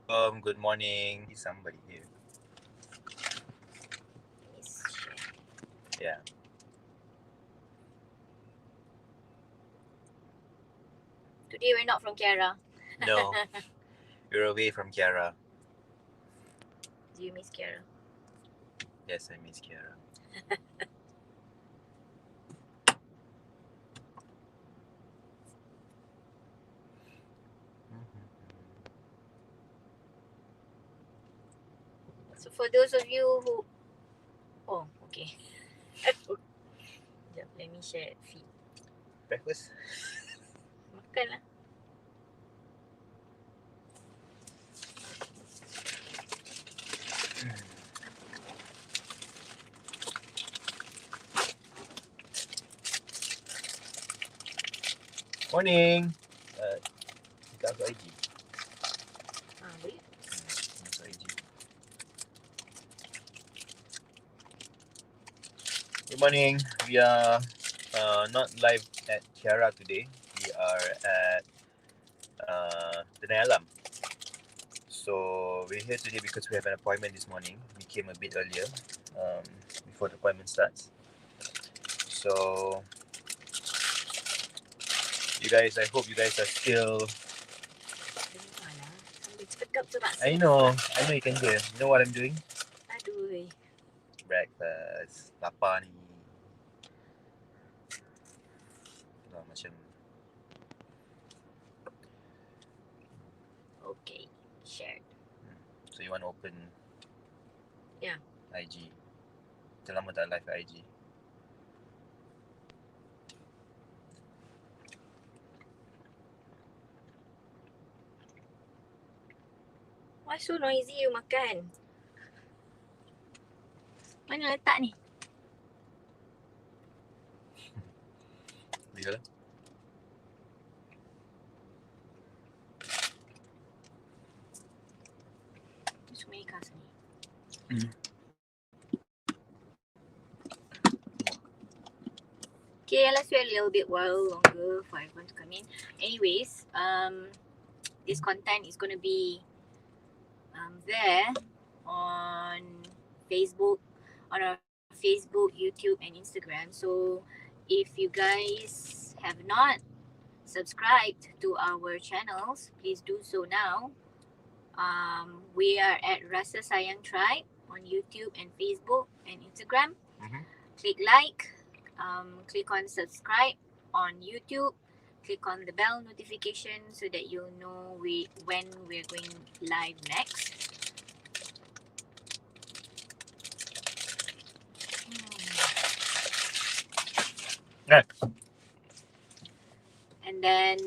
Good morning. Is somebody here? Yes, share. Yeah. Today we're not from Kiara. No, you're away from Kiara. Do you miss Kiara? Yes, I miss Kiara. So for those of you who... Oh, okay. Sekejap, let me share feed. Breakfast? Makan lah. Morning. Kita masuk IG. Boleh? Masuk IG. Good morning. We are not live at Kiara today. We are at Denai Alam. So we're here today because we have an appointment this morning. We came a bit earlier before the appointment starts. So you guys, I hope you guys are still... Dengar lah. Sambil cakap tu tak I know you can hear. You know what I'm doing? Aduh. Breakfast. Lapar ni. Macam Okay, shared. So you want to open Yeah. IG. Dah lama tak live IG. Why so noisy you makan? Mana letak ni? Lihat lah. Semua ikan sini. Okay, let's wait a little bit while longer for everyone to come in. Anyways, this content is going to be there on Facebook, on our Facebook, YouTube, and Instagram. So if you guys have not subscribed to our channels, please do so now. We are at Rasa Sayang Tribe on YouTube and Facebook and Instagram. Click like, click on subscribe on YouTube, click on the bell notification so that you'll know when we're going live next. And then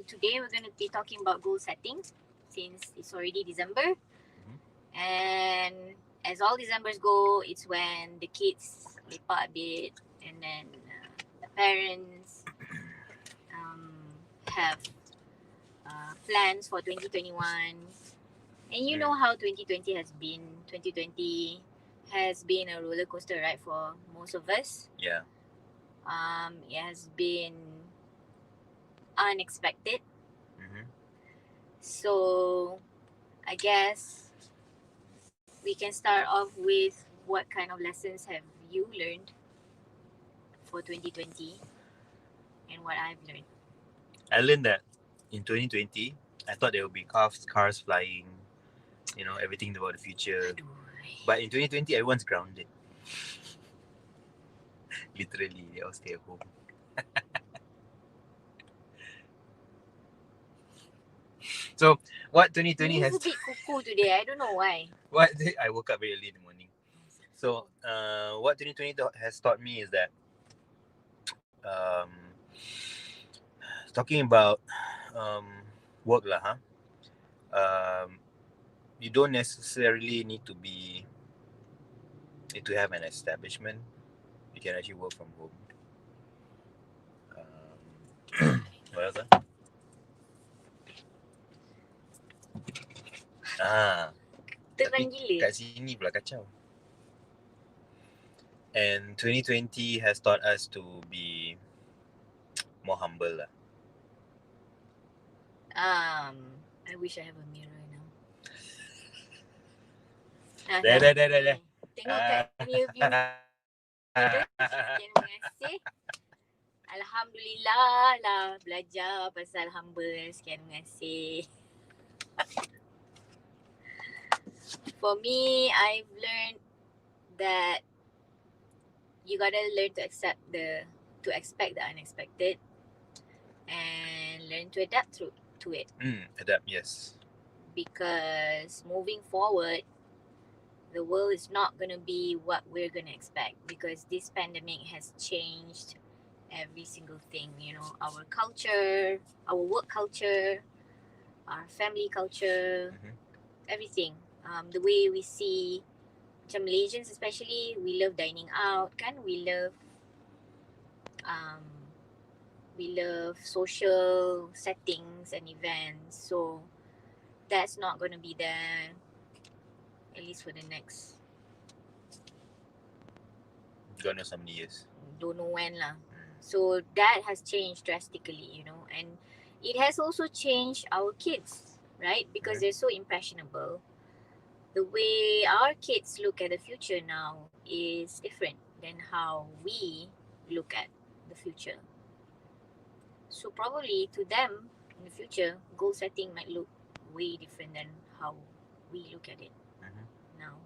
today we're going to be talking about goal setting since it's already December. And as all Decembers go, it's when the kids lepak a bit and then the parents have plans for 2021. And you know how 2020 has been. 2020 has been a roller coaster ride for most of us. Yeah. It has been unexpected. So I guess we can start off with what kind of lessons have you learned for 2020 and what I've learned. I learned that in 2020, I thought there would be cars flying, everything about the future. But in 2020, everyone's grounded. Literally, they all stay at home. So, what 2020 has... It's a bit cuckoo today. I don't know why. I woke up very early in the morning. So, what 2020 has taught me is that talking about work lah, you don't necessarily need to have an establishment. You can actually work from home. What else? Terang gila. Kat sini pula kacau. And 2020 has taught us to be more humble lah. I wish I have a mirror now. Dah. Tengok kat punya view tu. Sekian mengasih. Alhamdulillah lah belajar pasal hamba. Sekian mengasih. For me, I've learned that you gotta learn to expect the unexpected and learn to adapt to it. Adapt, yes. Because moving forward, the world is not gonna be what we're gonna expect, because this pandemic has changed every single thing. You know, our culture, our work culture, our family culture, everything. The way we see, macam Malaysians especially, we love dining out, kan? We love social settings and events. So that's not going to be there, at least for the next, God knows how many years. don't know when lah. So that has changed drastically, you know, and it has also changed our kids, right? Because they're so impressionable. The way our kids look at the future now is different than how we look at the future. So probably to them in the future, goal setting might look way different than how we look at it now.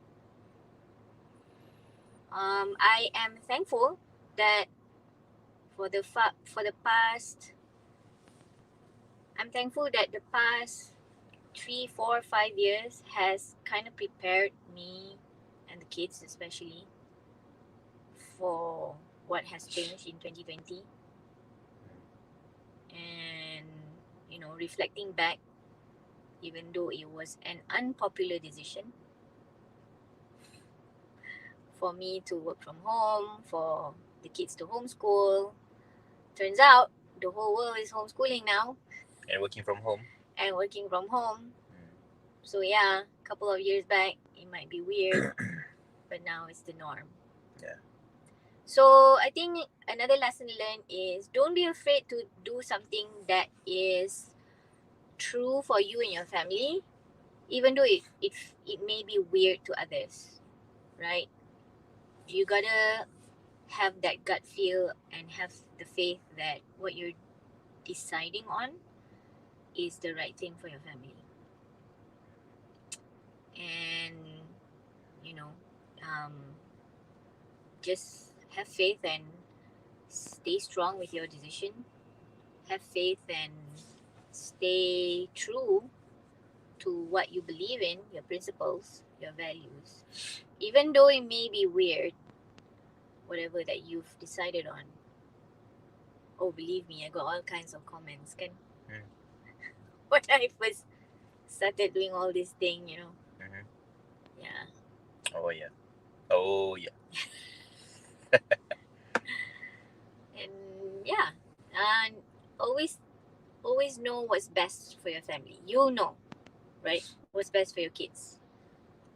I am thankful that for the past, I'm thankful that the past 3, 4, 5 years has kind of prepared me and the kids especially for what has changed in 2020. And, you know, reflecting back, even though it was an unpopular decision for me to work from home, for the kids to homeschool, turns out the whole world is homeschooling now. And working from home. So yeah, a couple of years back, it might be weird, but now it's the norm. Yeah. So I think another lesson learned is don't be afraid to do something that is true for you and your family, even though it may be weird to others, right? You gotta have that gut feel and have the faith that what you're deciding on is the right thing for your family. And, you know, just have faith and stay strong with your decision. Have faith and stay true to what you believe in, your principles, your values. Even though it may be weird, whatever that you've decided on. Oh, believe me, I got all kinds of comments, kan? When I first started doing all this thing, you know. Yeah. Oh yeah. And yeah, and always know what's best for your family. You know, right? What's best for your kids.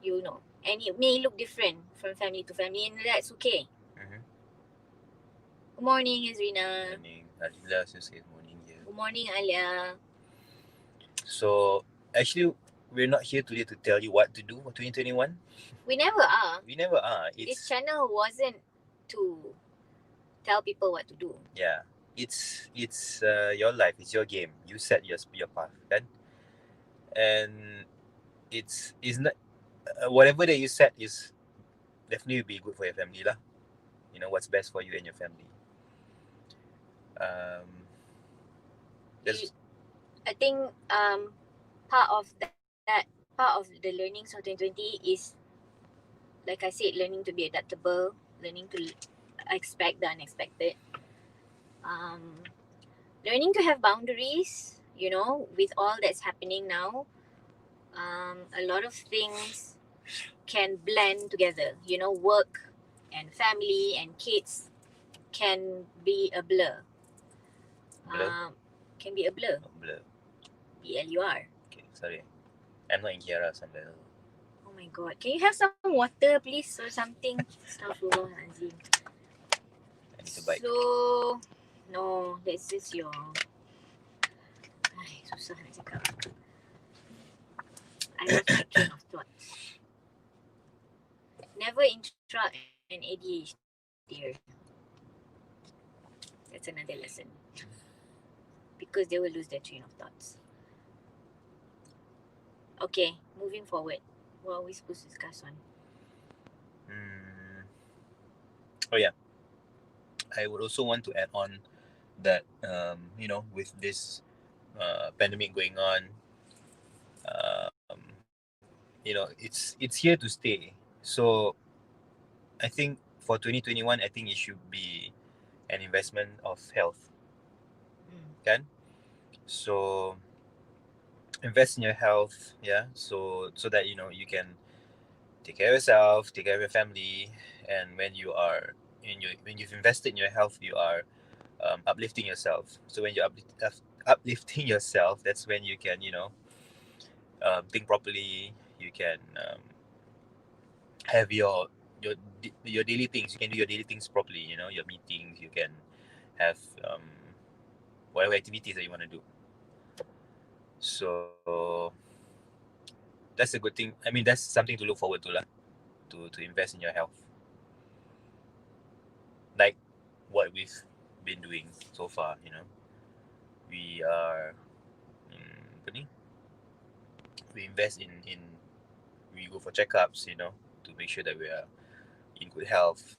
You know. And it may look different from family to family, and that's okay. Good morning, Azrina. Morning. Alhamdulillah, so say morning here. Good morning, Alia. So actually, we're not here today to tell you what to do for 2021. We never are. This channel wasn't to tell people what to do. Yeah, it's your life. It's your game. You set your path, kan? And it's not whatever that you set is definitely be good for your family lah. You know what's best for you and your family. I think part of the learnings of 2020 is, like I said, learning to be adaptable, learning to expect the unexpected, learning to have boundaries, you know, with all that's happening now. A lot of things can blend together, you know, work and family and kids can be a blur. Can be a blur. BLUR. Okay, sorry. I'm not in Kiara, so I'm like, oh my god. Can you have some water, please, or something? Astaghfirullahaladzim. I need to bite. So, no, this is your... Ay, susah nak cakap. I lost my train of thought. never intra an ADHD. That's another lesson. Because they will lose their train of thoughts. Okay, moving forward. What are we supposed to discuss on? Mm. Oh yeah, I would also want to add on that with this pandemic going on, it's here to stay. So I think for 2021, I think it should be an investment of health, kan? So invest in your health, yeah. So that you can take care of yourself, take care of your family, and when you've invested in your health, you are uplifting yourself. So when you're uplifting yourself, that's when you can think properly. You can have your daily things. You can do your daily things properly. Your meetings. You can have whatever activities that you want to do. So that's a good thing. I mean, that's something to look forward to, lah. To invest in your health, like what we've been doing so far. We are apa ni? We invest in we go for checkups. To make sure that we are in good health.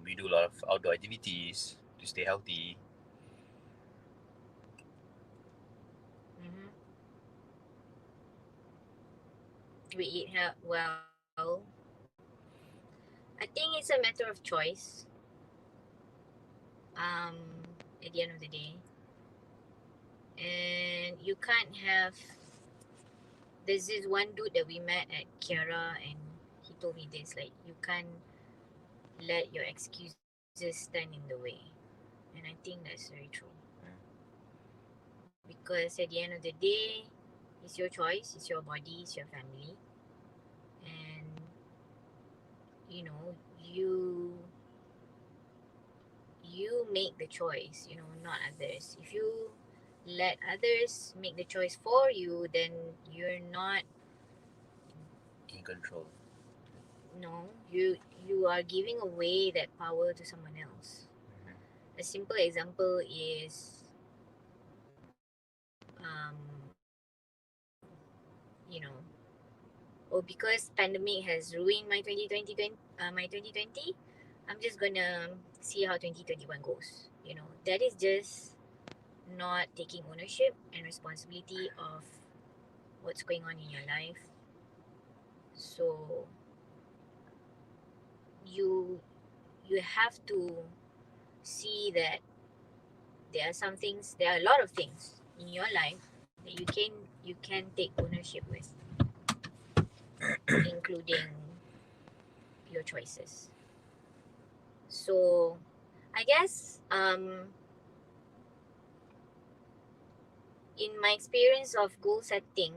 We do a lot of outdoor activities to stay healthy. Mm-hmm. We eat well. I think it's a matter of choice. Um, at the end of the day, and you can't have. There's this one dude that we met at Kiara, and he told me this: like, you can't let your excuses stand in the way. And I think that's very true. Because at the end of the day, it's your choice, it's your body, it's your family, and you you make the choice, not others. If you let others make the choice for you, then you're not. In control. No, you are giving away that power to someone else. A simple example is, you know, oh, because pandemic has ruined my 2020, I'm just gonna see how 2021 goes. That is just not taking ownership and responsibility of what's going on in your life. So you you have to see that there are a lot of things in your life that you can take ownership with, including your choices. So I guess, in my experience of goal setting,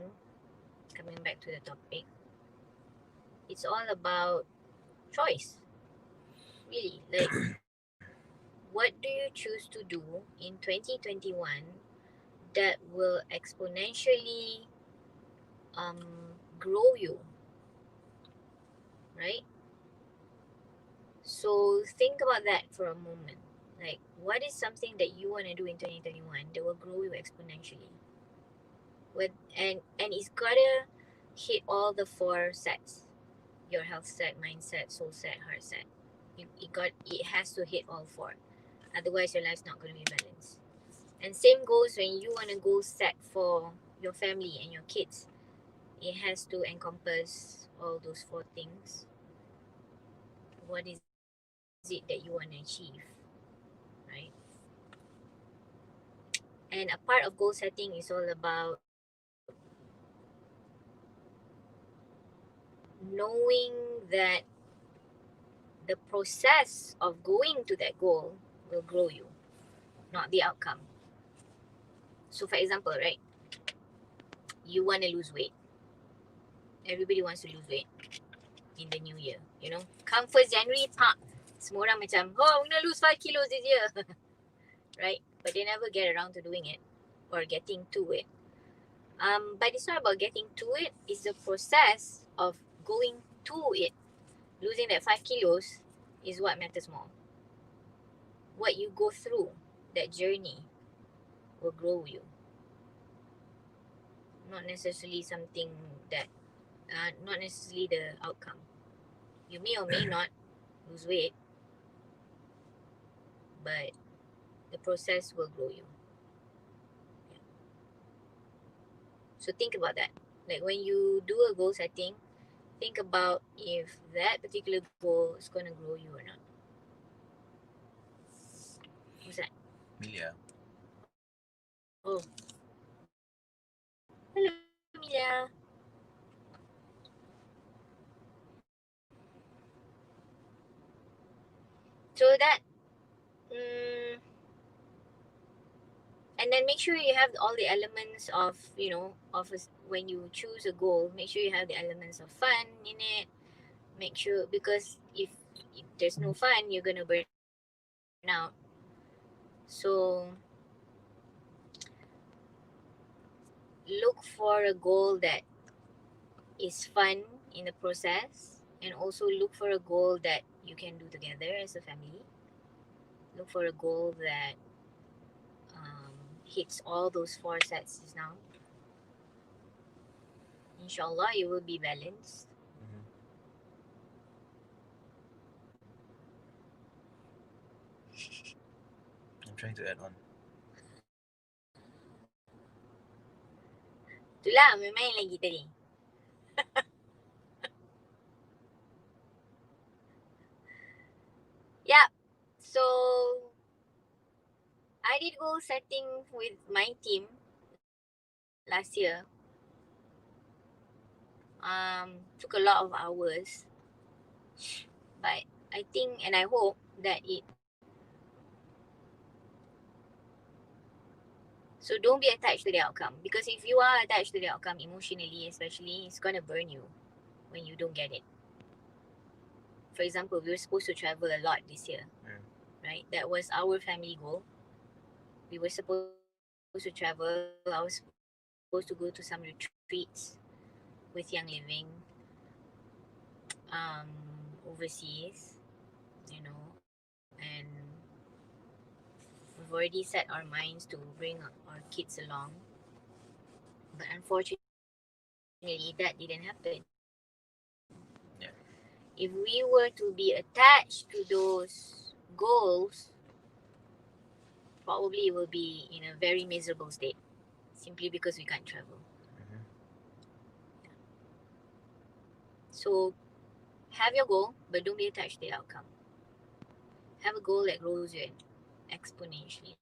coming back to the topic, it's all about choice. Really, like, what do you choose to do in 2021 that will exponentially um, grow you, right? So think about that for a moment. Like, what is something that you want to do in 2021 that will grow you exponentially? And it's gotta hit all the four sets: your health set, mindset, soul set, heart set. It has to hit all four. Otherwise, your life's not going to be balanced. And same goes when you want to go set for your family and your kids. It has to encompass all those four things. What is it that you want to achieve, right? And a part of goal setting is all about knowing that the process of going to that goal will grow you, not the outcome. So, for example, right, you want to lose weight. Everybody wants to lose weight in the new year. Come 1st January, semua orang macam, oh, I'm gonna lose 5 kilos this year. Right? But they never get around to doing it or getting to it. But it's not about getting to it, it's the process of going to it losing that 5 kilos is what matters more. What you go through, that journey, will grow you. Not necessarily something that, not necessarily the outcome. You may or may not lose weight, but the process will grow you. Yeah. So think about that. Like when you do a goal setting, think about if that particular goal is going to grow you or not. What's that? Milia. Oh, hello, Mila. So that, and then make sure you have all the elements of, when you choose a goal, make sure you have the elements of fun in it. Make sure, because if there's no fun, you're going to burn out. So look for a goal that is fun in the process, and also look for a goal that you can do together as a family. Look for a goal that hits all those four sets just now. Inshallah, you will be balanced. Mm-hmm. I'm trying to add on. Itulah, main lagi tadi. Yeah. So I did goal setting with my team last year. Took a lot of hours, but I think and I hope that it. So don't be attached to the outcome, because if you are attached to the outcome emotionally, especially, it's gonna burn you when you don't get it. For example, we were supposed to travel a lot this year, right? That was our family goal. We were supposed to travel. I was supposed to go to some retreats with Young Living, overseas, and we've already set our minds to bring our kids along. But unfortunately, that didn't happen. Yeah. If we were to be attached to those goals, probably will be in a very miserable state, simply because we can't travel. Mm-hmm. So have your goal, but don't be attached to the outcome. Have a goal that grows you exponentially,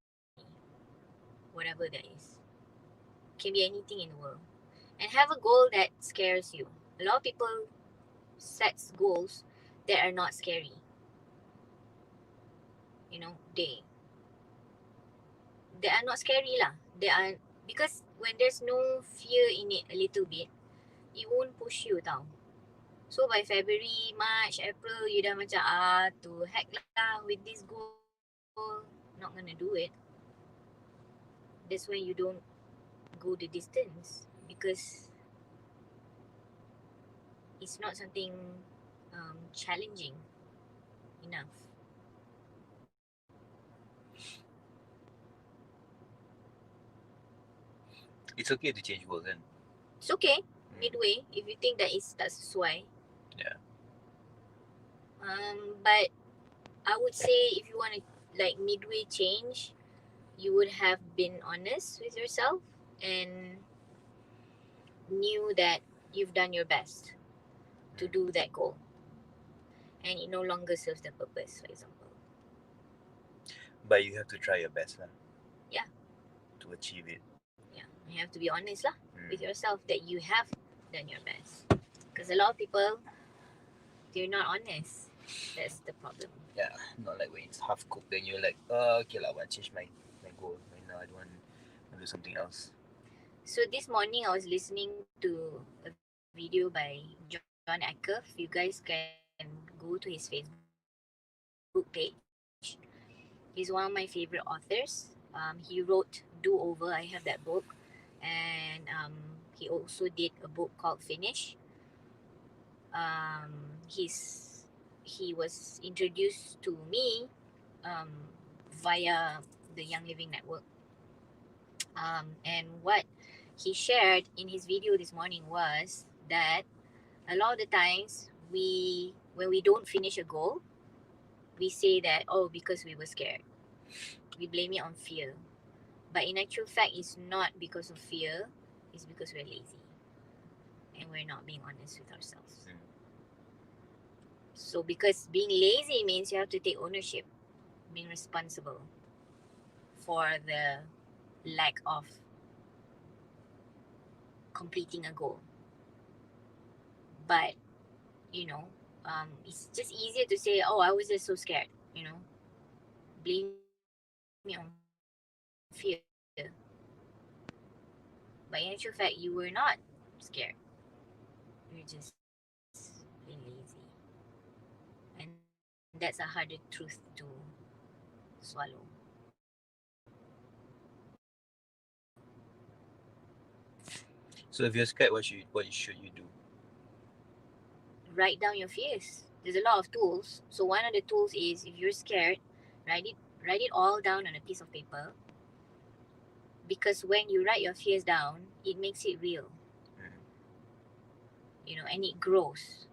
whatever that is. Can be anything in the world. And have a goal that scares you. A lot of people sets goals that are not scary. They are not scary lah. They are, because when there's no fear in it a little bit, it won't push you tau. So by February, March, April, you dah macam to heck lah with this goal, not gonna do it. That's when you don't go the distance, because it's not something challenging enough. It's okay to change goals, then. It's okay midway if you think that it's tak sesuai. Yeah. But I would say if you want to like midway change, you would have been honest with yourself and knew that you've done your best to do that goal, and it no longer serves the purpose, for example. But you have to try your best, lah. Yeah. To achieve it. Yeah, you have to be honest lah with yourself that you have done your best. Because a lot of people, they're not honest. That's the problem. Yeah, not like when it's half cooked, then you're like, okay lah, but I change my goal. Right now, I don't want to do something else. So this morning I was listening to a video by John Acker. You guys can go to his Facebook page. He's one of my favorite authors. He wrote Do Over. I have that book. And he also did a book called Finish. He's he was introduced to me via the Young Living Network. And what he shared in his video this morning was that a lot of the times when we don't finish a goal, we say that, oh, because we were scared. We blame it on fear. But in actual fact, it's not because of fear, it's because we're lazy. And we're not being honest with ourselves. So because being lazy means you have to take ownership, being responsible for the lack of completing a goal. But, it's just easier to say, oh, I was just so scared, blame it on fear. But in actual fact, you were not scared. You're just being lazy. And that's a harder truth to swallow. So if you're scared, what should you do? Write down your fears. There's a lot of tools. So one of the tools is, if you're scared, write it all down on a piece of paper. Because when you write your fears down, it makes it real. And it grows.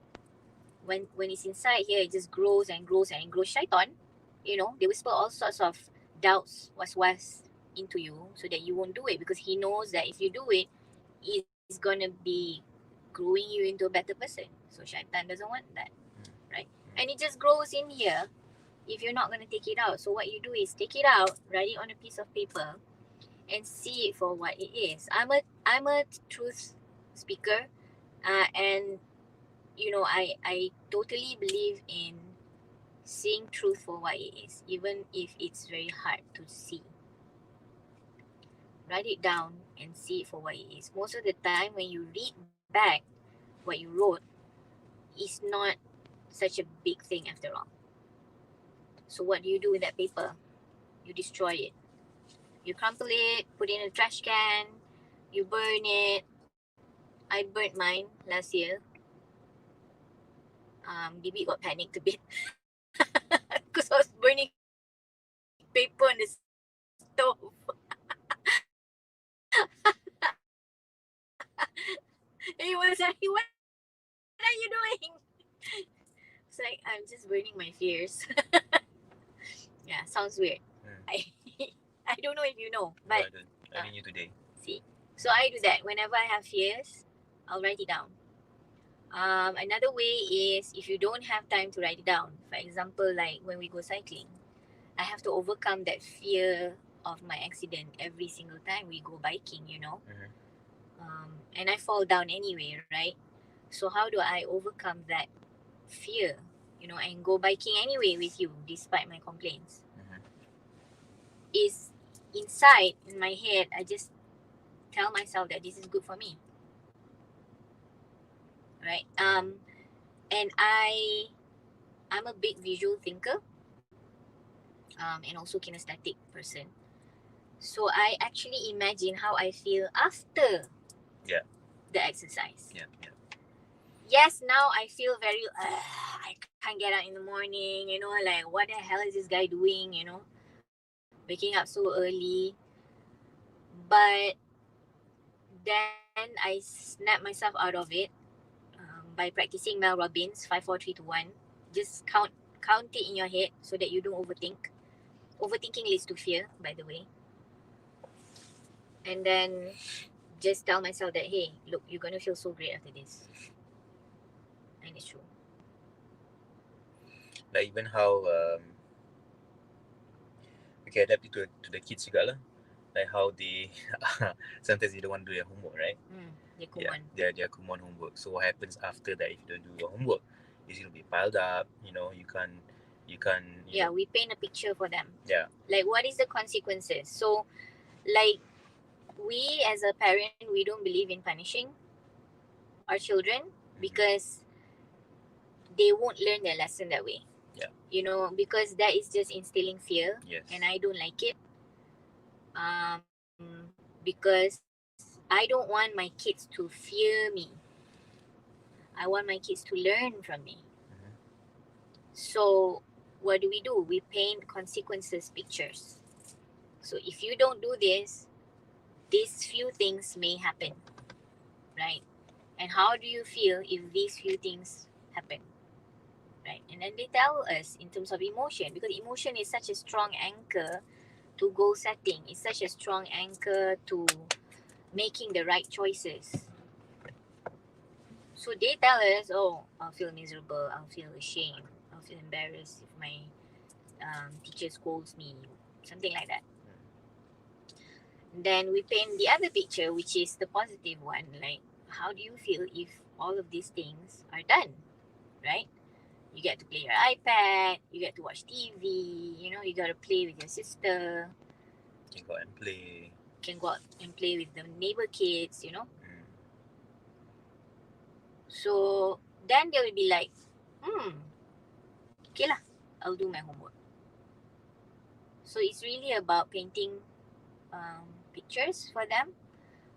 When it's inside here, it just grows and grows and grows. Shaitan, they whisper all sorts of doubts, was into you so that you won't do it, because he knows that if you do it, it's gonna be growing you into a better person. So Shaitan doesn't want that, right? And it just grows in here if you're not gonna take it out. So what you do is take it out, write it on a piece of paper, and see it for what it is. I'm a truth speaker, and I totally believe in seeing truth for what it is, even if it's very hard to see. Write it down and see it for what it is. Most of the time, when you read back what you wrote, it's not such a big thing after all. So what do you do with that paper? You destroy it. You crumple it, put it in a trash can, you burn it. I burnt mine last year. DB got panicked a bit because I was burning paper on the stove. He was like, what are you doing? It's like, I'm just burning my fears. Yeah, sounds weird. I I don't know if you know, but No, I don't. I mean you today. see. So I do that. Whenever I have fears, I'll write it down. Another way is, if you don't have time to write it down. For example, like when we go cycling, I have to overcome that fear of my accident every single time we go biking. And I fall down anyway, right? So how do I overcome that fear, and go biking anyway with you despite my complaints? Is inside in my head, I just tell myself that this is good for me, right? And I'm a big visual thinker, and also kinesthetic person. So I actually imagine how I feel after Yeah. the exercise. Yeah. Yes, now I feel very, I can't get out in the morning, like, what the hell is this guy doing, waking up so early. But then I snap myself out of it, by practicing Mel Robbins 5 4 3 2 1. Just count it in your head so that you don't overthink. Overthinking leads to fear, by the way. And then just tell myself that, hey, look, you're gonna feel so great after this. And it's true. Like even how we can adapt it to the kids juga lah. Like how they sometimes they don't want to do their homework, right? Dia kumon. Their kumon homework. So what happens after that if you don't do your homework? It's gonna be piled up. You can't. Yeah, we paint a picture for them. Yeah. Like, what is the consequences? So, like, we as a parent, we don't believe in punishing our children because they won't learn their lesson that way. Yeah. Because that is just instilling fear. Yes. And I don't like it. Because I don't want my kids to fear me. I want my kids to learn from me. So what do? We paint consequences pictures. So if you don't do this, these few things may happen, right? And how do you feel if these few things happen, right? And then they tell us in terms of emotion, because emotion is such a strong anchor to goal setting. It's such a strong anchor to making the right choices. So they tell us, oh, I'll feel miserable, I'll feel ashamed, I'll feel embarrassed if my teacher scolds me, something like that. Then we paint the other picture, which is the positive one. Like, how do you feel if all of these things are done, right? You get to play your iPad, you get to watch TV, you got to play with your sister, Can go and play. can go out and play with the neighbor kids. Mm. So then they will be like, okay lah, I'll do my homework. So it's really about painting pictures for them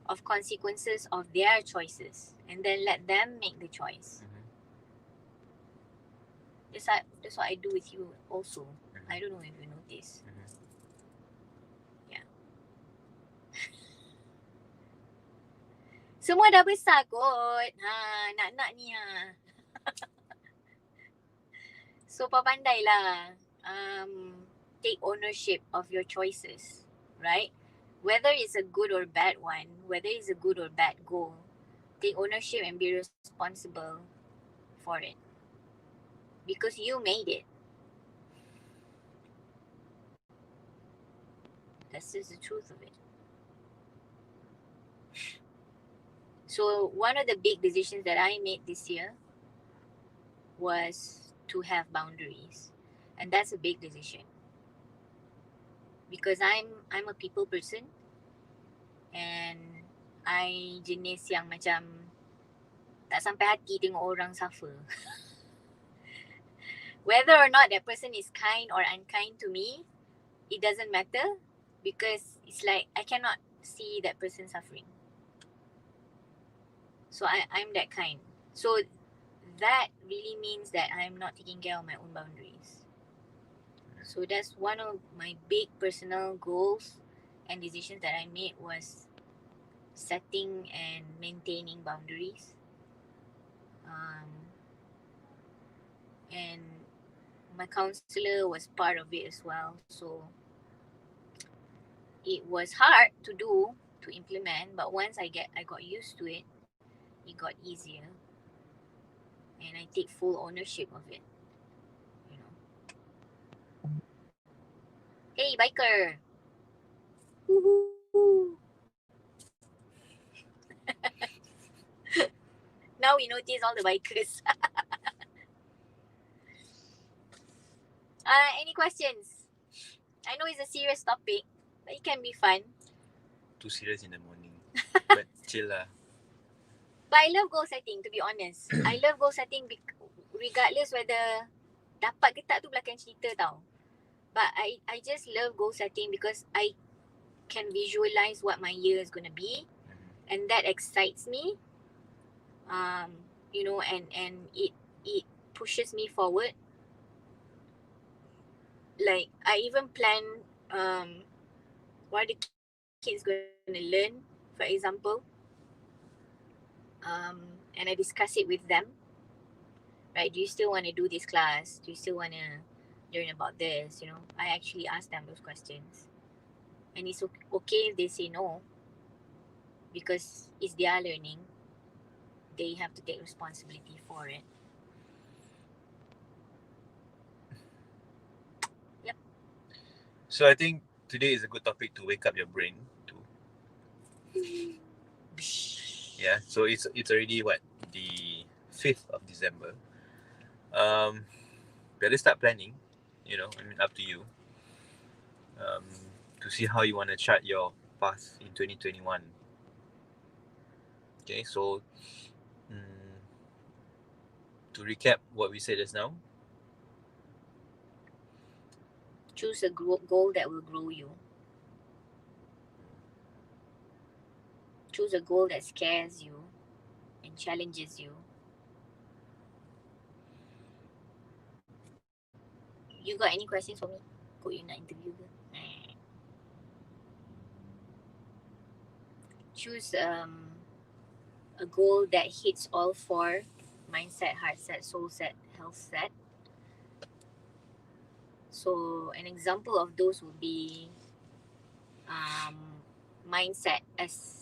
of consequences of their choices, and then let them make the choice. Mm-hmm. That's what I do with you also. Mm-hmm. I don't know if you notice. Mm-hmm. Yeah. Semua dah besar kot. Nak-nak ni ah. So pandailah. Take ownership of your choices, right? Whether it's a good or bad one, whether it's a good or bad goal, take ownership and be responsible for it. Because you made it. That's just the truth of it. So one of the big decisions that I made this year was to have boundaries. And that's a big decision. Because I'm a people person, and I jenis yang macam tak sampai hati tengok orang suffer. Whether or not that person is kind or unkind to me, it doesn't matter, because it's like I cannot see that person suffering. So I'm that kind. So that really means that I'm not taking care of my own boundaries. So that's one of my big personal goals and decisions that I made, was setting and maintaining boundaries. And my counselor was part of it as well. So it was hard to do, to implement, but once I got used to it, it got easier. And I take full ownership of it. Hey, biker! Woohoo! Now we notice all the bikers. Any questions? I know it's a serious topic, but it can be fun. Too serious in the morning. But chill lah. But I love goal setting, to be honest. I love goal setting regardless whether dapat ke tak tu belakang cerita tau. But I just love goal setting because I can visualize what my year is going to be, and that excites me. And it pushes me forward. Like, I even plan what the kids going to learn, for example. And I discuss it with them. Right? Do you still want to do this class? Do you still want to learn about this? I actually ask them those questions. And it's okay if they say no, because it's their learning. They have to take responsibility for it. Yep. So I think today is a good topic to wake up your brain to. Yeah. So it's already what, the 5th of December. Better start planning. Up to you. To see how you want to chart your path in 2021. Okay, so to recap what we said just now. Choose a goal that will grow you. Choose a goal that scares you and challenges you. You got any questions for me? Kau you nak interview ke? Choose a goal that hits all four: mindset, heart set, soul set, health set. So an example of those would be mindset, as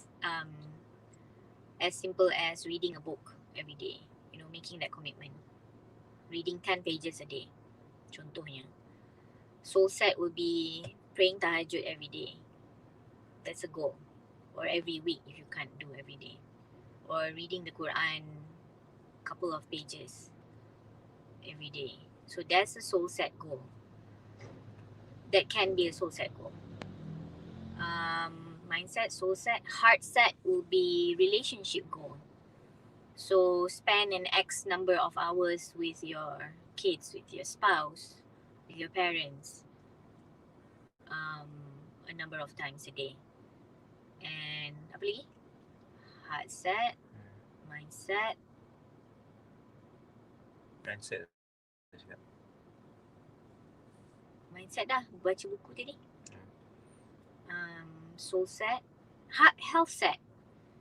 simple as reading a book every day. You know, making that commitment. Reading 10 pages a day. Contohnya. Soul set would be praying tahajud every day. That's a goal. Or every week if you can't do every day. Or reading the Quran couple of pages every day. So that's a soul set goal. That can be a soul set goal. Mindset, soul set. Heart set will be relationship goal. So spend an X number of hours with your kids, with your spouse, with your parents, a number of times a day. And apa lagi? Heart set, mindset. Mindset dah, baca buku tadi. Soul set, health set.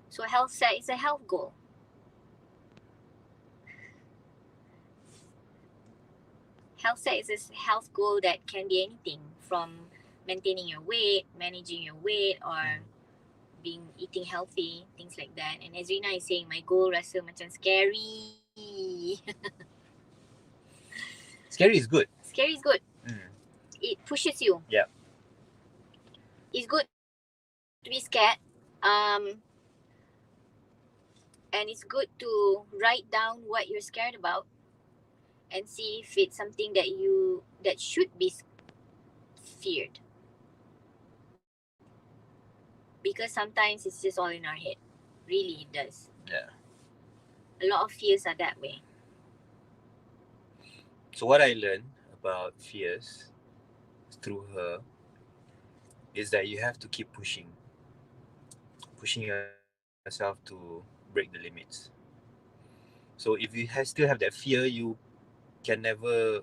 So health set is a health goal. Health set is a health goal that can be anything from maintaining your weight, managing your weight, or eating healthy, things like that. And as Rina is saying, my goal rasa macam scary. Scary is good. Scary is good. It pushes you. Yeah. It's good to be scared. And it's good to write down what you're scared about and see if it's something that should be feared. Because sometimes it's just all in our head. Really, it does. Yeah. A lot of fears are that way. So what I learned about fears through her is that you have to keep pushing yourself to break the limits. So if you still have that fear, you can never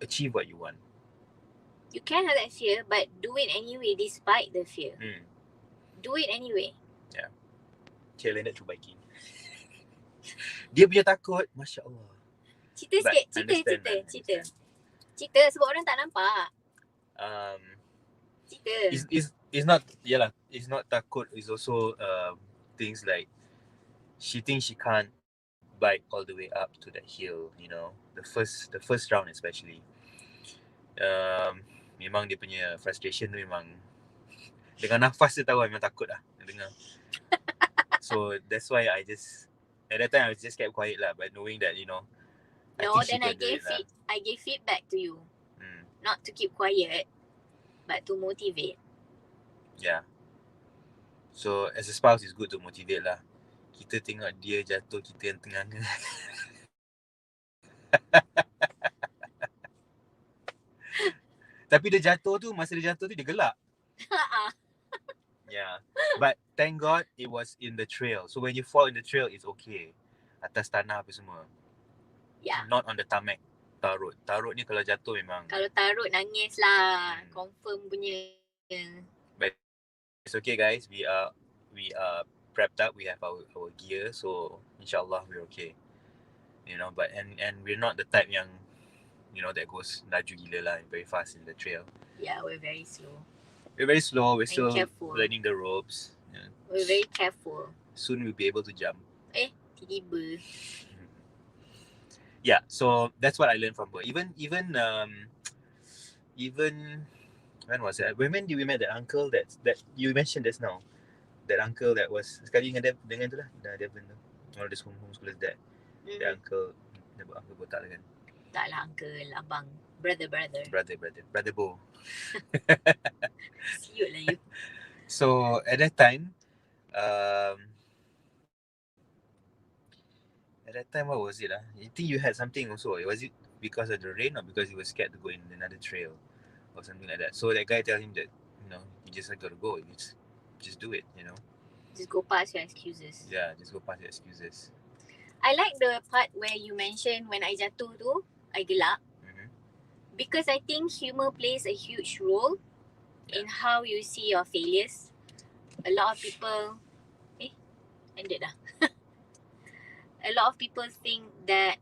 achieve what you want. You can have that fear, but do it anyway despite the fear. Do it anyway. Yeah. Okay, learn that through biking. Dia punya takut, Masya Allah. Cerita sebab orang tak nampak. Cerita. It's not, it's not takut. It's also things like she thinks she can't bike all the way up to that hill, you know, the first round especially. Memang dia punya frustration tu memang dengan nafas dia tahu memang takut lah dengar. So that's why at that time I just kept quiet lah, but knowing that, you know, I gave feedback to you. Not to keep quiet, but to motivate. Yeah. So as a spouse, it's good to motivate lah. Kita tengok dia jatuh, kita yang tengah tapi dia jatuh tu, masa dia jatuh tu dia gelak. Yeah. But thank God it was in the trail. So when you fall in the trail, it's okay. Atas tanah apa semua. Yeah. Not on the tarmac. Tarut ni kalau jatuh memang. Kalau tarut nangis lah. Confirm punya. But it's okay guys. We are prepped up. We have our gear. So insyaAllah we're okay. You know, but and we're not the type yang, you know, that goes laju gila lah, very fast in the trail. Yeah, we're very slow. We're still careful. learning the ropes. Yeah. We're very careful. Soon we'll be able to jump. Tiba. Yeah, so that's what I learned from her. Even when was it? When did we met that uncle that you mentioned just now? That uncle that was sekali dengan tu lah, Devon tu. One of the homeschoolers that. The uncle botak lah kan? Tak lah uncle, abang. Brother Bo. Siut lah you. So at that time, what was it? I think you had something also. Was it because of the rain or because you were scared to go in another trail or something like that? So that guy tell him that, you know, you just got to go. Just do it, you know. Just go past your excuses. Yeah, just go past your excuses. I like the part where you mentioned when I jatuh tu, I gelak. because I think humor plays a huge role Yeah. in how you see your failures. A lot of people, ended dah. A lot of people think that,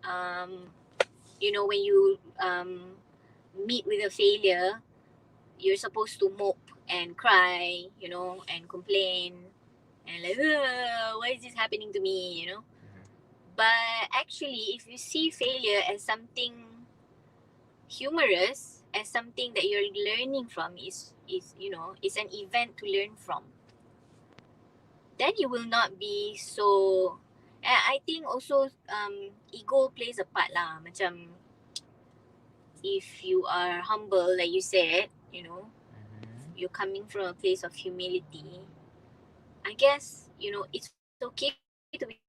when you meet with a failure, you're supposed to mope and cry, and complain, and like, why is this happening to me? Mhm. But actually, if you see failure as something humorous, as something that you're learning from, is an event to learn from, then you will not be so. And I think also ego plays a part lah. Macam if you are humble, like you said, Mhm. you're coming from a place of humility. I guess it's okay to be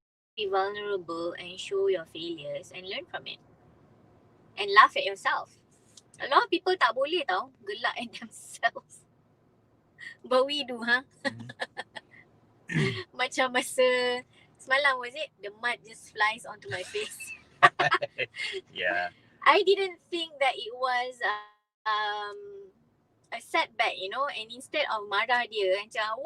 vulnerable and show your failures and learn from it and laugh at yourself. A lot of people tak boleh tau gelak at themselves, but we do, huh? Mhm. Macam masa semalam, was it? The mud just flies onto my face. Yeah. I didn't think that it was a setback, and instead of marah dia, macam,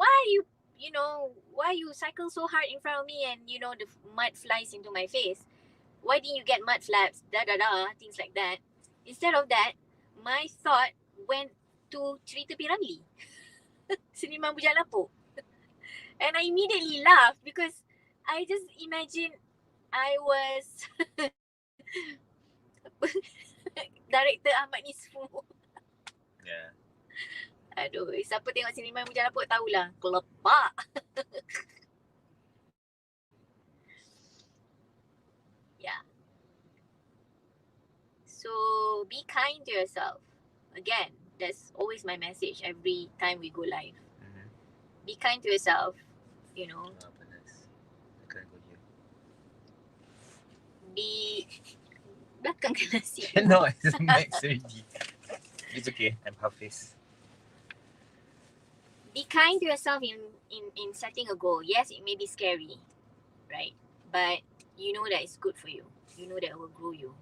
why you cycle so hard in front of me and the mud flies into my face? Why didn't you get mud flaps? Things like that. Instead of that, my thought went to cerita Piramli, Seniman Bujang Lapuk. And I immediately laughed because I just imagined I was director Ahmad Nisfu. Yeah. Aduh, siapa tengok Seniman Bujang Lapuk tahulah. Kelepak. Yeah. So be kind to yourself. Again, that's always my message every time we go live. Mhm. Be kind to yourself. You know, Oh, panas. I can't go here. be belakang kan nasi. No, it's max already. It's okay. I'm half face. Be kind to yourself in setting a goal. Yes, it may be scary, right? But you know that it's good for you. You know that it will grow you.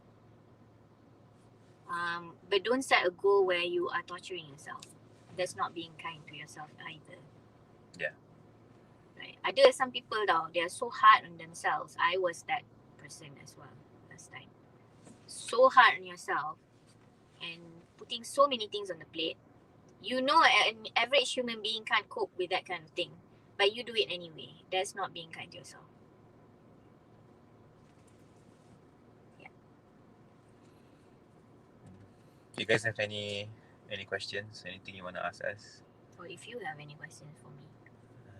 But don't set a goal where you are torturing yourself. That's not being kind to yourself either. Yeah. Right? Ada some people tau, they are so hard on themselves. I was that person as well last time. So hard on yourself and putting so many things on the plate. You know an average human being can't cope with that kind of thing. But you do it anyway. That's not being kind to yourself. Yeah. Do you guys have any questions? Anything you want to ask us? Or if you have any questions for me.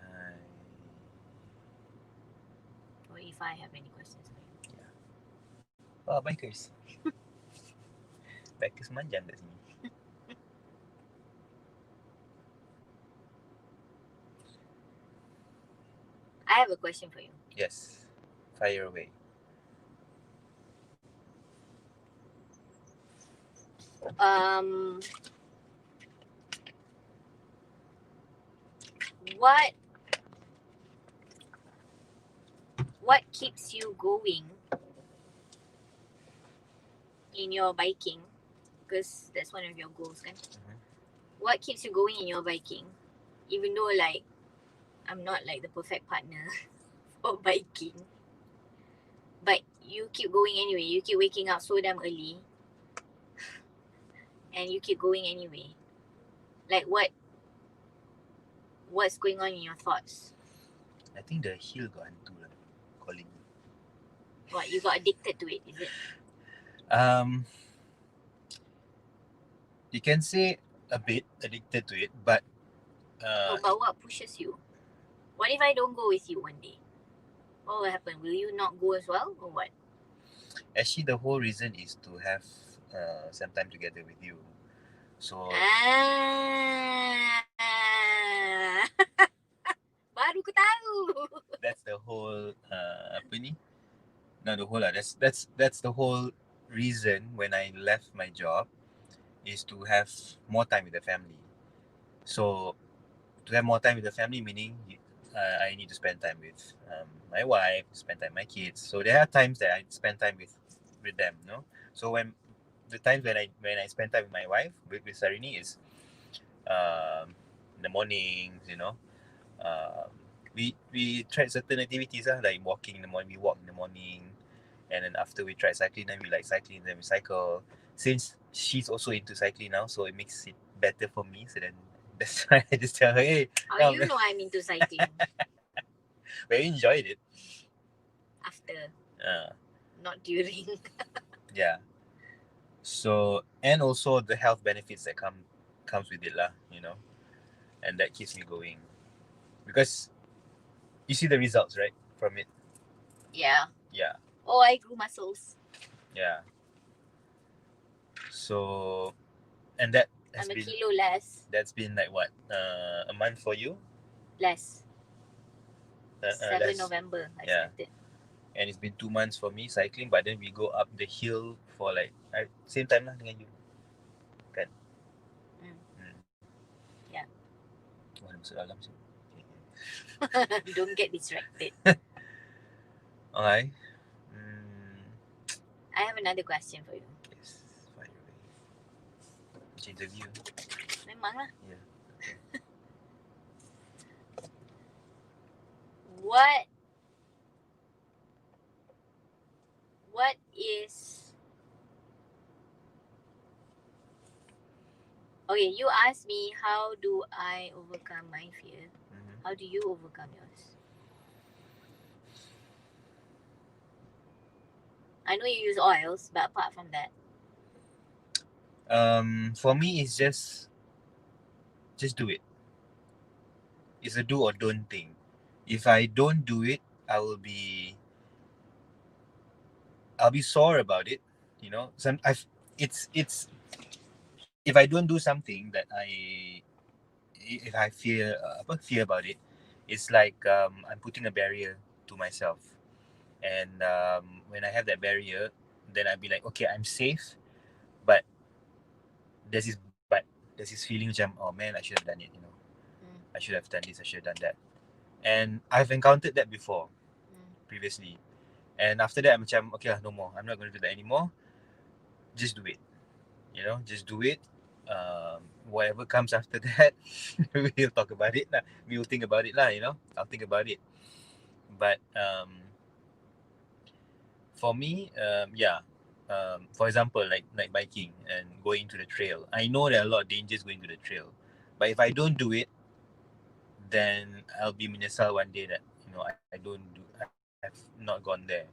Uh, Or if I have any questions for you. yeah. Oh, bikers. Bikers manjang kat sini. I have a question for you. Yes. Fire away. Um, what what keeps you going in your biking? Because that's one of your goals, kan? Mhm. What keeps you going in your biking? Even though like I'm not like the perfect partner for biking, but you keep going anyway. You keep waking up so damn early, and you keep going anyway. Like what's going on in your thoughts? I think the hill got hantu lah. Calling me. What, you got addicted to it, is it? Um, you can say a bit addicted to it, but No, but what pushes you? What if I don't go with you one day? What will happen? Will you not go as well, or what? actually the whole reason is to have some time together with you. So Baru ku tahu. that's the whole apa ni? Not the whole lah. That's the whole reason when I left my job is to have more time with the family. So to have more time with the family meaning I need to spend time with my wife, spend time with my kids. So there are times that I spend time with them, no. So the times when I spend time with my wife with Sarini is in the mornings, um, we tried certain activities like walking in the morning. We walk in the morning, and then after we tried cycling, then we like cycling, then we cycle. Since she's also into cycling now, so it makes it better for me. So then that's why I just tell her, hey, How come. you know I'm into cycling? We enjoyed it. After, Uh, not during. yeah. So and also the health benefits that comes with it lah, and that keeps me going because you see the results right from it. Yeah. Yeah, Oh, I grew muscles. yeah. So and that has I'm a been kilo less. that's been like what a month for you. Less. 7 Less. November I Yeah, started. and it's been 2 months for me cycling, but then we go up the hill for like same time lah dengan you kan. Mm. Hmm. Yeah. Wah, dah masuk dalam sih. Don't get distracted. Okay. Hmm. I have another question for you. Yes, fire away. Macam interview. Memang lah. Yeah. What is... Okay, you asked me how do I overcome my fear. Mm-hmm. How do you overcome yours? I know you use oils, but apart from that, For me, it's just do it. It's a do or don't thing. If I don't do it, I'll be sore about it. It's if I don't do something that if I fear about it, it's like I'm putting a barrier to myself. And when I have that barrier, then I'll be like, okay, I'm safe, but there's this but there's this feeling jam. Oh man, I should have done it. I should have done this. I should have done that. And I've encountered that before previously. And after that, I'm macam, okay lah, no more. I'm not going to do that anymore. Just do it. Just do it. Whatever comes after that, we'll talk about it lah. We'll think about it lah. I'll think about it. But for me, yeah. For example, like biking and going to the trail. I know there are a lot of dangers going to the trail, but if I don't do it, then I'll be menyesal one day that I have not gone there.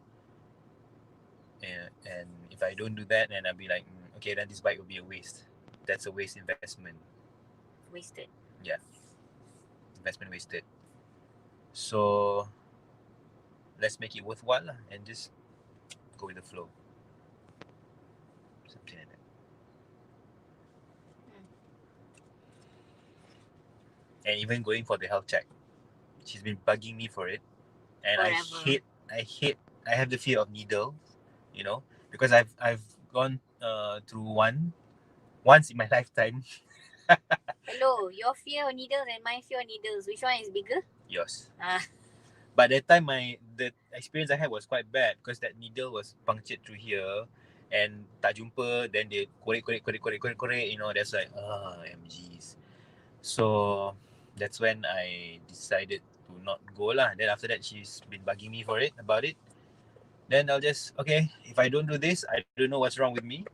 And if I don't do that, then I'll be like, okay, then this bike will be a waste. That's a waste investment. wasted. Yeah, investment wasted. So let's make it worthwhile lah, and just go with the flow. Something like that. And even going for the health check, she's been bugging me for it, and Forever. I have the fear of needles, because I've gone through once in my lifetime. Hello, your fear of needles and my fear of needles. Which one is bigger? Yours. Ah, But that time the experience I had was quite bad because that needle was punctured through here and tak jumpa, then they korek. That's like MGs. So that's when I decided to not go lah. Then after that she's been bugging me about it. Then I'll just, okay, if I don't do this, I don't know what's wrong with me.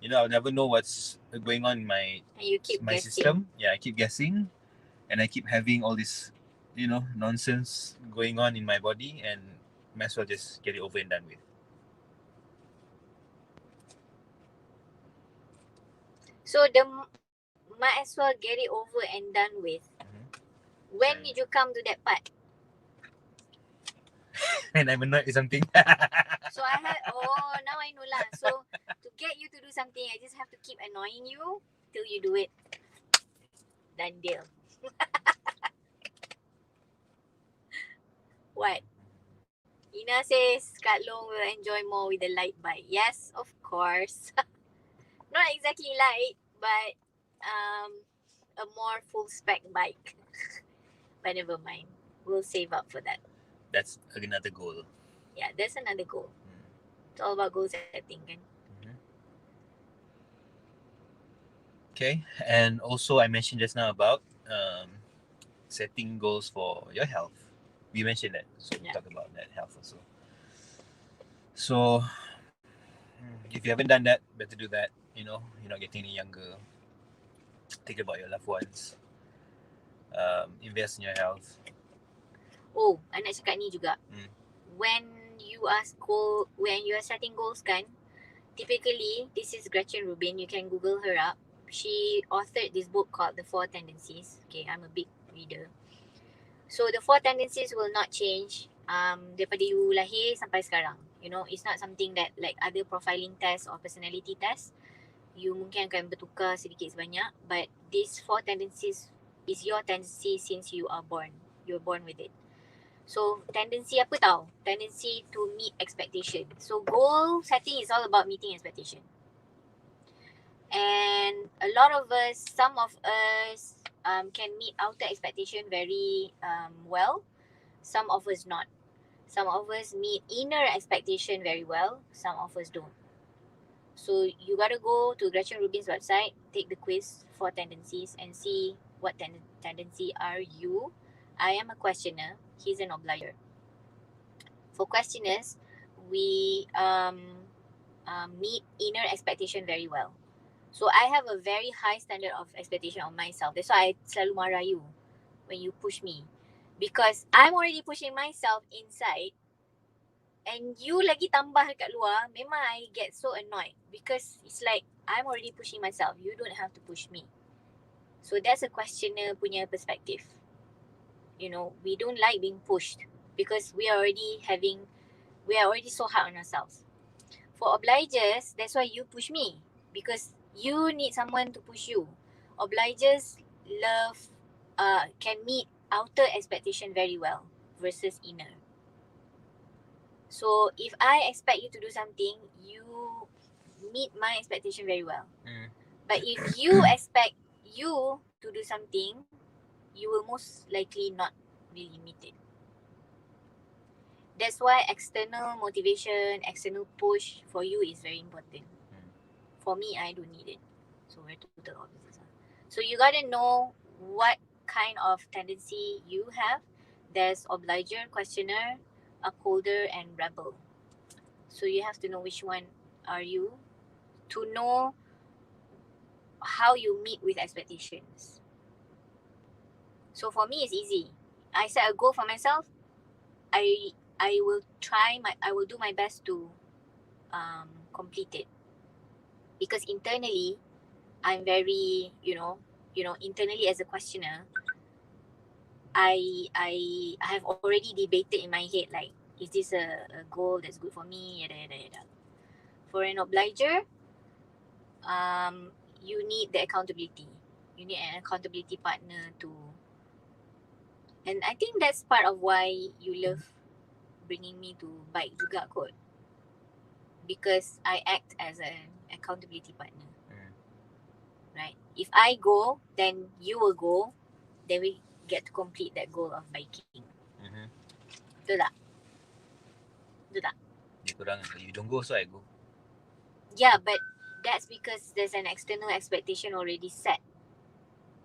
I'll never know what's going on in and you keep my guessing. system. Yeah, I keep guessing and I keep having all this, nonsense going on in my body, and might as well just get it over and done with. So might as well get it over and done with. When did you come to that part? And I'm annoyed with something. So now I know lah. So to get you to do something, I just have to keep annoying you till you do it. Done deal. What? Ina says Kak Long will enjoy more with the light bike. Yes, of course. Not exactly light, but a more full spec bike. But never mind. We'll save up for that. That's another goal. Yeah, that's another goal. It's all about goal setting, kan? Mhm. Okay, and also I mentioned just now about setting goals for your health. We mentioned that, so we Yeah. talk about that health also. So if you haven't done that, better do that. You're not getting any younger. Think about your loved ones. Invest in your health. Oh, I nak cakap ni juga. Mm. When when you are setting goals kan, typically, this is Gretchen Rubin. You can Google her up. She authored this book called The Four Tendencies. Okay, I'm a big reader. So the four tendencies will not change daripada you lahir sampai sekarang. It's not something that like other profiling test or personality test. You mungkin akan bertukar sedikit sebanyak. But these four tendencies is your tendency since you are born. You're born with it. So tendency apa tau? Tendency to meet expectation. So goal setting is all about meeting expectation. And a lot of us, some of us can meet outer expectation very well. Some of us not. Some of us meet inner expectation very well. Some of us don't. So you gotta go to Gretchen Rubin's website, take the quiz for tendencies and see what tendency are you. I am a questioner. He's an obliger. For questioners, we meet inner expectation very well. So I have a very high standard of expectation on myself. That's why I selalu marah you when you push me. Because I'm already pushing myself inside and you lagi tambah dekat luar, memang I get so annoyed. Because it's like I'm already pushing myself. You don't have to push me. So that's a questioner punya perspective. We don't like being pushed because we are already so hard on ourselves. For obligers, that's why you push me because you need someone to push you. Obligers can meet outer expectation very well versus inner. So if I expect you to do something, you meet my expectation very well. Mm. But if you expect you to do something, you will most likely not really meet it. That's why external motivation, external push for you is very important. For me, I don't need it. So we're total opposites. So you gotta know what kind of tendency you have. There's obliger, questioner, upholder, and rebel. So you have to know which one are you to know how you meet with expectations. So for me, it's easy. I set a goal for myself. I will do my best to complete it. Because internally, I'm very, internally as a questioner, I have already debated in my head like, is this a goal that's good for me? Yada yada yada. For an obliger, you need the accountability. You need an accountability partner to, and I think that's part of why you love bringing me to bike juga kot. Because I act as an accountability partner. Right? If I go, then you will go. Then we get to complete that goal of biking. Mm-hmm. Betul tak? Betul tak? Dia kurang, you don't go, so I go. Yeah, but that's because there's an external expectation already set,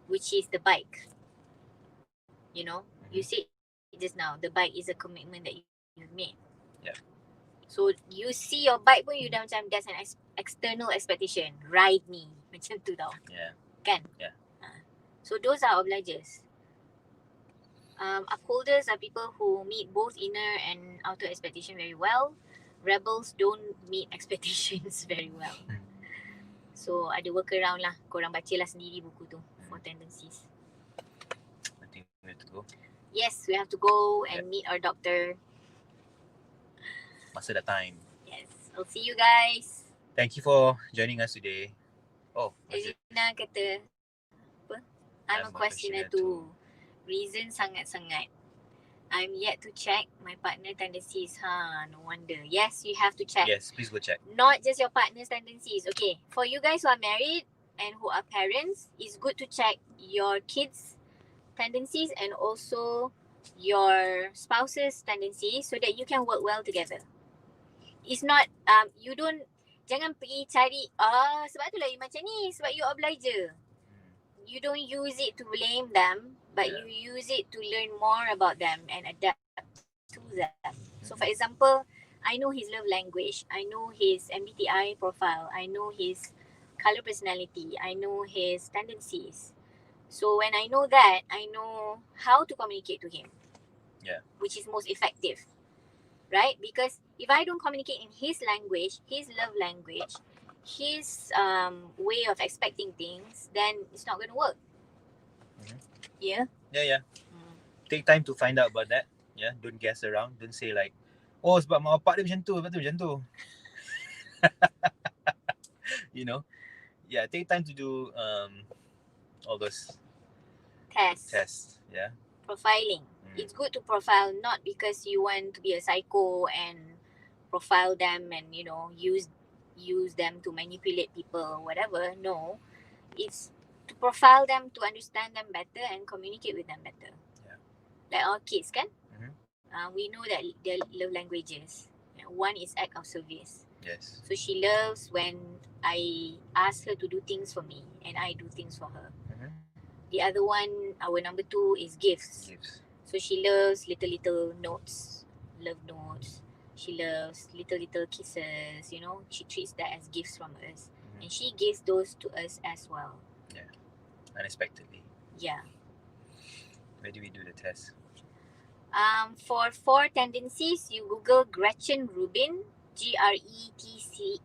which is the bike. You said just now, the bike is a commitment that you've made. Yeah. So you see your bike pun, you dah macam, there's an external expectation. Ride me. Macam tu tau. Yeah. Kan? Yeah. So those are obligers. Upholders are people who meet both inner and outer expectation very well. Rebels don't meet expectations very well. So ada workaround lah. Korang bacalah sendiri buku tu. For tendencies. I think we have to go. Yes, we have to go and meet our doctor. Masa dah time. Yes. I'll see you guys. Thank you for joining us today. Oh, Elina kata, apa? I'm a questioner too. Reason sangat-sangat. I'm yet to check my partner tendencies. No wonder. Yes, you have to check. Yes, please go check. Not just your partner's tendencies. Okay, for you guys who are married and who are parents, it's good to check your kids' tendencies and also your spouse's tendencies so that you can work well together. It's not, you don't Jangan pergi cari, sebab tu lah you macam ni, sebab you obliger. You don't use it to blame them, but you use it to learn more about them and adapt to them. So for example, I know his love language, I know his MBTI profile, I know his color personality, I know his tendencies. So when I know that, I know how to communicate to him, which is most effective, right? Because if I don't communicate in his language, his love language, his way of expecting things, then it's not going to work. Yeah. Take time to find out about that. Don't guess around. Don't say like, oh sebab mak bapak dia macam tu, macam tu. You know, take time to do all those tests. Profiling. It's good to profile, not because you want to be a psycho and profile them and use them to manipulate people or whatever. No, it's to profile them to understand them better and communicate with them better. Like our kids, kan? We know that their love languages. One is act of service. Yes. So she loves when I ask her to do things for me and I do things for her. The other one, our number 2, is gifts. So she loves little notes, love notes. She loves little kisses, she treats that as gifts from us. And she gives those to us as well. Yeah, unexpectedly. Yeah. Where do we do the test? For 4 tendencies, you Google Gretchen Rubin, GRETCHEN,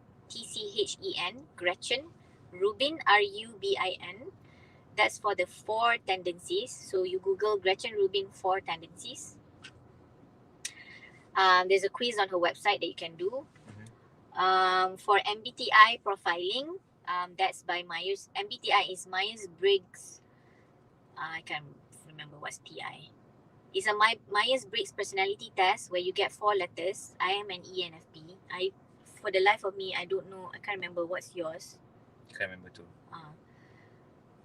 Gretchen Rubin, RUBIN. That's for the 4 tendencies. So you Google Gretchen Rubin 4 tendencies. There's a quiz on her website that you can do. For MBTI profiling, that's by Myers. MBTI is Myers-Briggs. I can't remember what's TI. It's a Myers-Briggs personality test where you get 4 letters. I am an ENFP. For the life of me, I don't know. I can't remember what's yours. Can't remember too.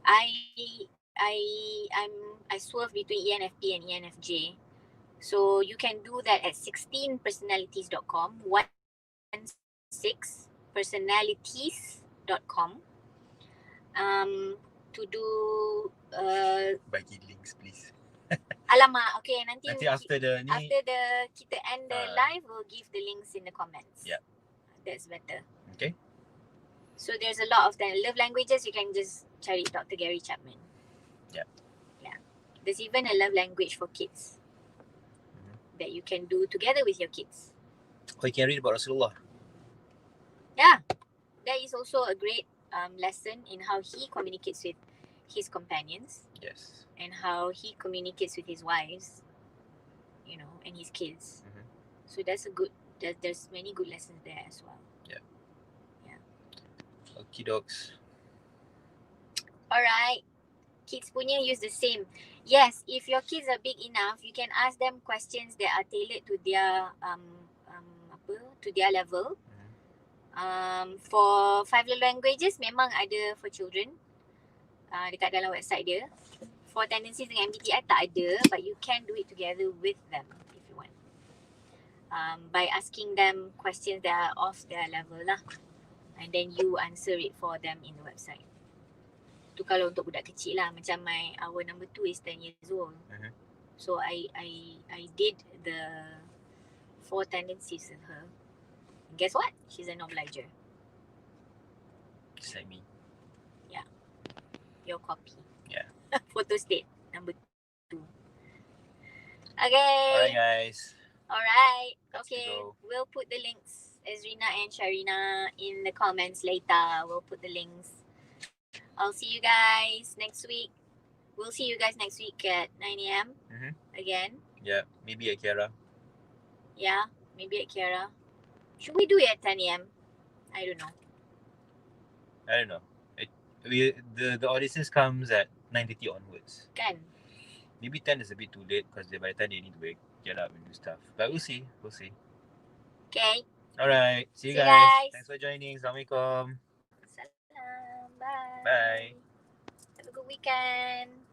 I swerve between ENFP and ENFJ. So you can do that at 16personalities.com, 16personalities.com. To do bagi links please. Alamak, okay, nanti after the kita end the live, we'll give the links in the comments. Yeah. That's better. Okay. So there's a lot of love languages. You can just cari Dr. Gary Chapman. Yeah. There's even a love language for kids that you can do together with your kids. Or you can read about Rasulullah. Yeah. That is also a great lesson in how he communicates with his companions. Yes. And how he communicates with his wives, and his kids. So that's there's many good lessons there as well. Yeah. Okie dokes. Alright. Kids punya use the same. Yes, if your kids are big enough, you can ask them questions that are tailored to their to their level. For 5 love languages memang ada for children. Dekat dalam website dia. For tendencies dengan MBTI tak ada, but you can do it together with them if you want. By asking them questions that are off their level lah. And then you answer it for them in the website. Tu kalau untuk budak kecil lah. Macam our number 2 is 10 years old. So I did the 4 tendencies with her. And guess what? She's an obliger. Just like me. Yeah. Your copy. Yeah. Photo state number 2. Okay. Alright guys. Alright. Let's Okay. go. We'll put the links, Ezrina and Sharina, in the comments later. We'll put the links. I'll see you guys next week. We'll see you guys next week at 9 a.m. Again. Yeah. Maybe at Kiara. Yeah. Maybe at Kiara. Should we do it at 10 a.m.? I don't know. The audiences comes at 9:30 onwards. Kan? Maybe 10 is a bit too late because by the time they need to get up and do stuff. But we'll see. Okay. Alright. See you See you guys. guys. Thanks for joining. Assalamualaikum. Salam. Bye. Bye. Have a good weekend.